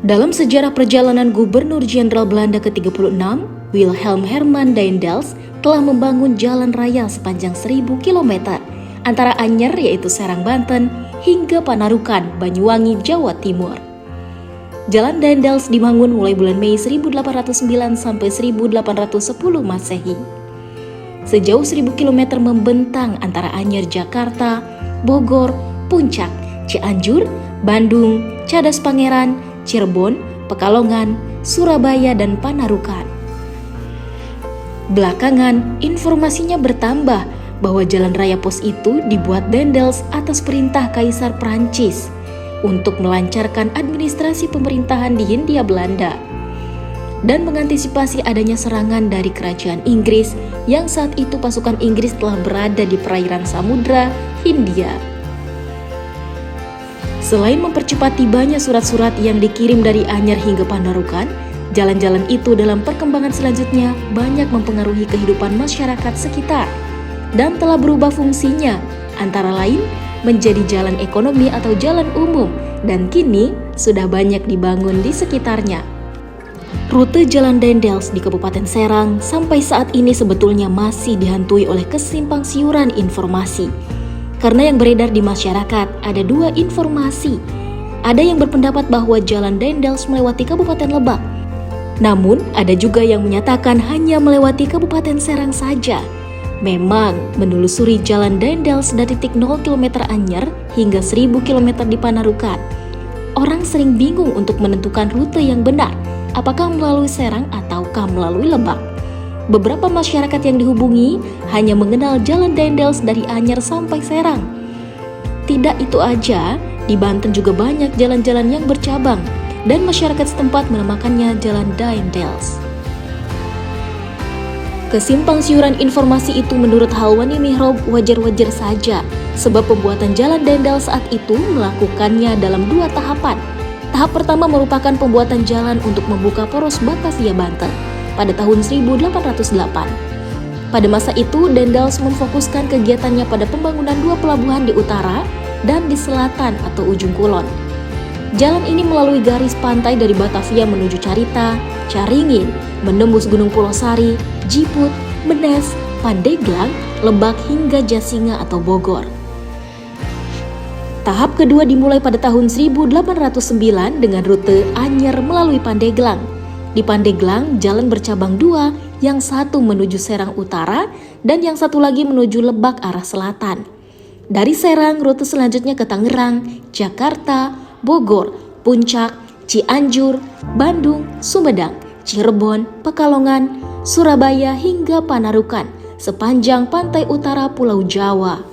Dalam sejarah perjalanan Gubernur Jenderal Belanda ke-36, Wilhelm Herman Daendels telah membangun jalan raya sepanjang 1000 km antara Anyer yaitu Serang Banten hingga Panarukan, Banyuwangi, Jawa Timur. Jalan Daendels dibangun mulai bulan Mei 1809 sampai 1810 Masehi. Sejauh 1000 km membentang antara Anyer, Jakarta, Bogor, Puncak, Cianjur, Bandung, Cadas Pangeran, Cirebon, Pekalongan, Surabaya, dan Panarukan. Belakangan, informasinya bertambah bahwa jalan raya pos itu dibuat Daendels atas perintah Kaisar Prancis untuk melancarkan administrasi pemerintahan di Hindia Belanda dan mengantisipasi adanya serangan dari kerajaan Inggris yang saat itu pasukan Inggris telah berada di perairan Samudra Hindia. Selain mempercepat tibanya surat-surat yang dikirim dari Anyer hingga Panarukan, jalan-jalan itu dalam perkembangan selanjutnya banyak mempengaruhi kehidupan masyarakat sekitar dan telah berubah fungsinya, antara lain menjadi jalan ekonomi atau jalan umum, dan kini sudah banyak dibangun di sekitarnya. Rute Jalan Daendels di Kabupaten Serang sampai saat ini sebetulnya masih dihantui oleh kesimpang siuran informasi. Karena yang beredar di masyarakat ada dua informasi. Ada yang berpendapat bahwa Jalan Daendels melewati Kabupaten Lebak. Namun ada juga yang menyatakan hanya melewati Kabupaten Serang saja. Memang menelusuri Jalan Daendels dari titik 0 km Anyer hingga 1000 km di Panarukan, orang sering bingung untuk menentukan rute yang benar, apakah melalui Serang ataukah melalui Lebak. Beberapa masyarakat yang dihubungi hanya mengenal Jalan Daendels dari Anyer sampai Serang. Tidak itu aja, di Banten juga banyak jalan-jalan yang bercabang dan masyarakat setempat menamakannya Jalan Daendels. Kesimpang siuran informasi itu menurut Halwani Mihrab wajar-wajar saja, sebab pembuatan Jalan Daendels saat itu melakukannya dalam dua tahapan. Tahap pertama merupakan pembuatan jalan untuk membuka poros Batavia Banten pada tahun 1808. Pada masa itu, Daendels memfokuskan kegiatannya pada pembangunan dua pelabuhan di utara dan di selatan atau ujung kulon. Jalan ini melalui garis pantai dari Batavia menuju Carita, Caringin, menembus Gunung Pulau Sari, Jiput, Menes, Pandeglang, Lebak hingga Jasinga atau Bogor. Tahap kedua dimulai pada tahun 1809 dengan rute Anyer melalui Pandeglang. Di Pandeglang, jalan bercabang dua, yang satu menuju Serang Utara dan yang satu lagi menuju Lebak arah selatan. Dari Serang, rute selanjutnya ke Tangerang, Jakarta, Bogor, Puncak, Cianjur, Bandung, Sumedang, Cirebon, Pekalongan, Surabaya hingga Panarukan sepanjang pantai utara Pulau Jawa.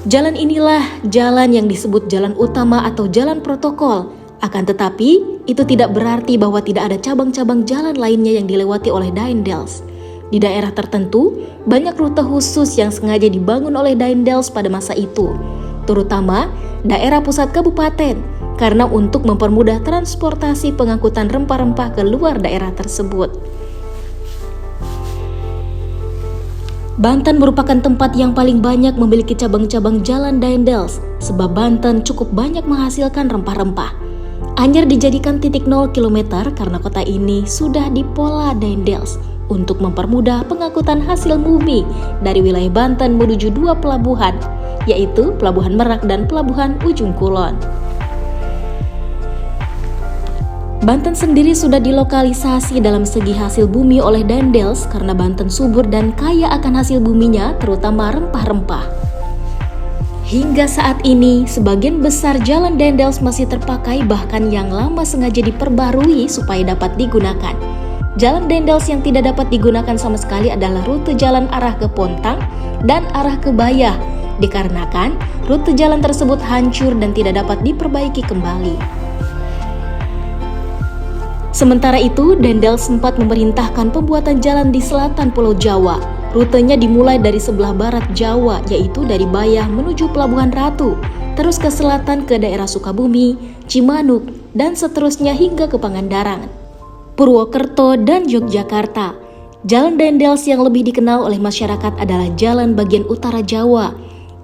Jalan inilah jalan yang disebut jalan utama atau jalan protokol. Akan tetapi, itu tidak berarti bahwa tidak ada cabang-cabang jalan lainnya yang dilewati oleh Daendels. Di daerah tertentu, banyak rute khusus yang sengaja dibangun oleh Daendels pada masa itu, terutama daerah pusat kabupaten, karena untuk mempermudah transportasi pengangkutan rempah-rempah ke luar daerah tersebut. Banten merupakan tempat yang paling banyak memiliki cabang-cabang jalan Daendels, sebab Banten cukup banyak menghasilkan rempah-rempah. Anyer dijadikan titik 0 km karena kota ini sudah dipola Daendels untuk mempermudah pengangkutan hasil bumi dari wilayah Banten menuju dua pelabuhan, yaitu Pelabuhan Merak dan Pelabuhan Ujung Kulon. Banten sendiri sudah dilokalisasi dalam segi hasil bumi oleh Daendels karena Banten subur dan kaya akan hasil buminya, terutama rempah-rempah. Hingga saat ini, sebagian besar jalan Daendels masih terpakai, bahkan yang lama sengaja diperbarui supaya dapat digunakan. Jalan Daendels yang tidak dapat digunakan sama sekali adalah rute jalan arah ke Pontang dan arah ke Bayah, dikarenakan rute jalan tersebut hancur dan tidak dapat diperbaiki kembali. Sementara itu, Daendels sempat memerintahkan pembuatan jalan di selatan Pulau Jawa. Rutenya dimulai dari sebelah barat Jawa, yaitu dari Bayah menuju Pelabuhan Ratu, terus ke selatan ke daerah Sukabumi, Cimanuk, dan seterusnya hingga ke Pangandaran, Purwokerto, dan Yogyakarta. Jalan Daendels yang lebih dikenal oleh masyarakat adalah Jalan Bagian Utara Jawa,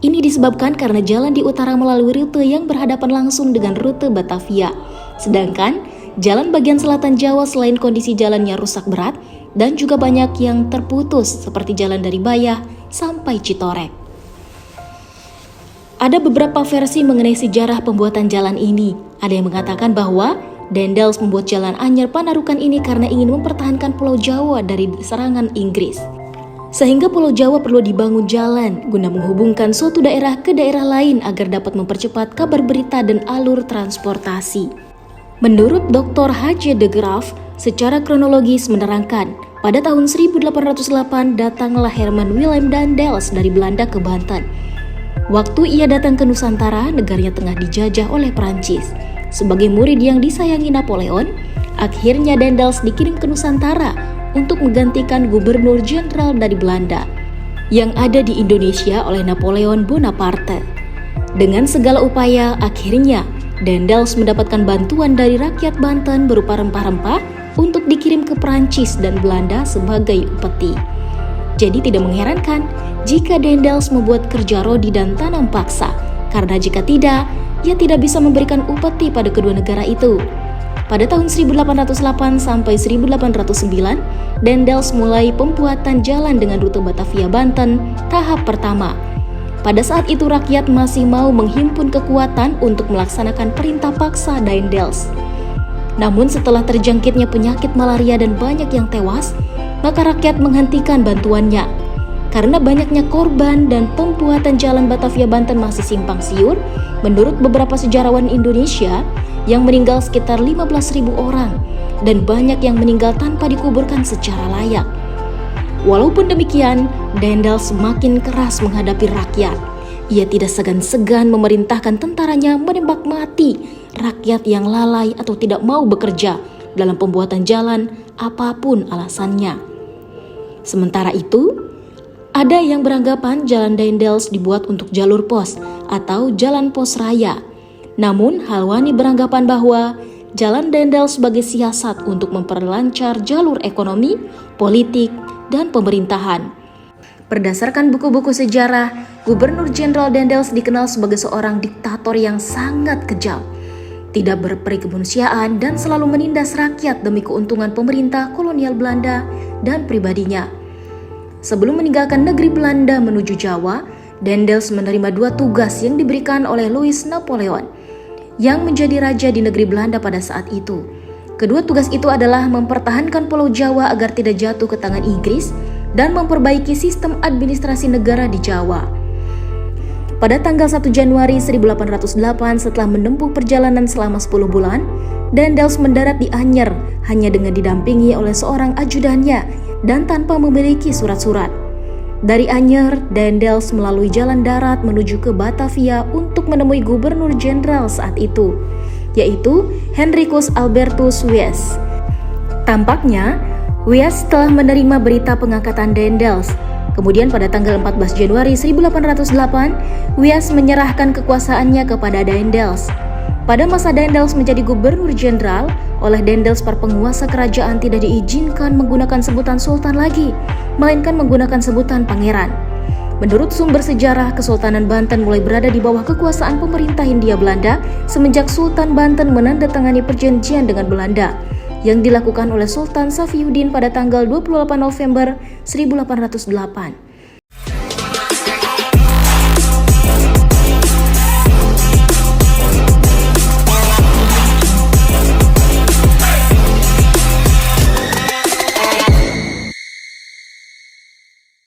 Ini disebabkan karena jalan di utara melalui rute yang berhadapan langsung dengan rute Batavia. Sedangkan jalan bagian selatan Jawa selain kondisi jalannya rusak berat dan juga banyak yang terputus seperti jalan dari Bayah sampai Citorek. Ada beberapa versi mengenai sejarah pembuatan jalan ini. Ada yang mengatakan bahwa Daendels membuat jalan anyar Panarukan ini karena ingin mempertahankan Pulau Jawa dari serangan Inggris. Sehingga Pulau Jawa perlu dibangun jalan guna menghubungkan suatu daerah ke daerah lain agar dapat mempercepat kabar berita dan alur transportasi. Menurut Dr. H.J. de Graaf, secara kronologis menerangkan, pada tahun 1808 datanglah Herman Willem Daendels dari Belanda ke Banten. Waktu ia datang ke Nusantara, negaranya tengah dijajah oleh Prancis. Sebagai murid yang disayangi Napoleon, akhirnya Daendels dikirim ke Nusantara untuk menggantikan gubernur jenderal dari Belanda yang ada di Indonesia oleh Napoleon Bonaparte. Dengan segala upaya, akhirnya Daendels mendapatkan bantuan dari rakyat Banten berupa rempah-rempah untuk dikirim ke Prancis dan Belanda sebagai upeti. Jadi tidak mengherankan jika Daendels membuat kerja rodi dan tanam paksa, karena jika tidak, ia tidak bisa memberikan upeti pada kedua negara itu. Pada tahun 1808 sampai 1809, Daendels mulai pembuatan jalan dengan rute Batavia Banten tahap pertama. Pada saat itu rakyat masih mau menghimpun kekuatan untuk melaksanakan perintah paksa Daendels. Namun setelah terjangkitnya penyakit malaria dan banyak yang tewas, maka rakyat menghentikan bantuannya. Karena banyaknya korban dan pembuatan jalan Batavia Banten masih simpang siur, menurut beberapa sejarawan Indonesia, yang meninggal sekitar 15.000 orang dan banyak yang meninggal tanpa dikuburkan secara layak. Walaupun demikian, Daendels semakin keras menghadapi rakyat. Ia tidak segan-segan memerintahkan tentaranya menembak mati rakyat yang lalai atau tidak mau bekerja dalam pembuatan jalan apapun alasannya. Sementara itu, ada yang beranggapan jalan Daendels dibuat untuk jalur pos atau jalan pos raya. Namun, Halwani beranggapan bahwa jalan Daendels sebagai siasat untuk memperlancar jalur ekonomi, politik, dan pemerintahan. Berdasarkan buku-buku sejarah, Gubernur Jenderal Daendels dikenal sebagai seorang diktator yang sangat kejam, tidak berperi kemanusiaan dan selalu menindas rakyat demi keuntungan pemerintah kolonial Belanda dan pribadinya. Sebelum meninggalkan negeri Belanda menuju Jawa, Daendels menerima dua tugas yang diberikan oleh Louis Napoleon yang menjadi raja di negeri Belanda pada saat itu. Kedua tugas itu adalah mempertahankan Pulau Jawa agar tidak jatuh ke tangan Inggris dan memperbaiki sistem administrasi negara di Jawa. Pada tanggal 1 Januari 1808 setelah menempuh perjalanan selama 10 bulan, Daendels mendarat di Anyer hanya dengan didampingi oleh seorang ajudannya dan tanpa memiliki surat-surat. Dari Anyer, Daendels melalui jalan darat menuju ke Batavia untuk menemui gubernur jenderal saat itu, yaitu Henricus Albertus Wies. Tampaknya, Wies telah menerima berita pengangkatan Daendels. Kemudian pada tanggal 14 Januari 1808, Wies menyerahkan kekuasaannya kepada Daendels. Pada masa Daendels menjadi gubernur jenderal, oleh Daendels para penguasa kerajaan tidak diizinkan menggunakan sebutan sultan lagi, melainkan menggunakan sebutan pangeran. Menurut sumber sejarah, Kesultanan Banten mulai berada di bawah kekuasaan pemerintah Hindia Belanda semenjak Sultan Banten menandatangani perjanjian dengan Belanda yang dilakukan oleh Sultan Safiyuddin pada tanggal 28 November 1808.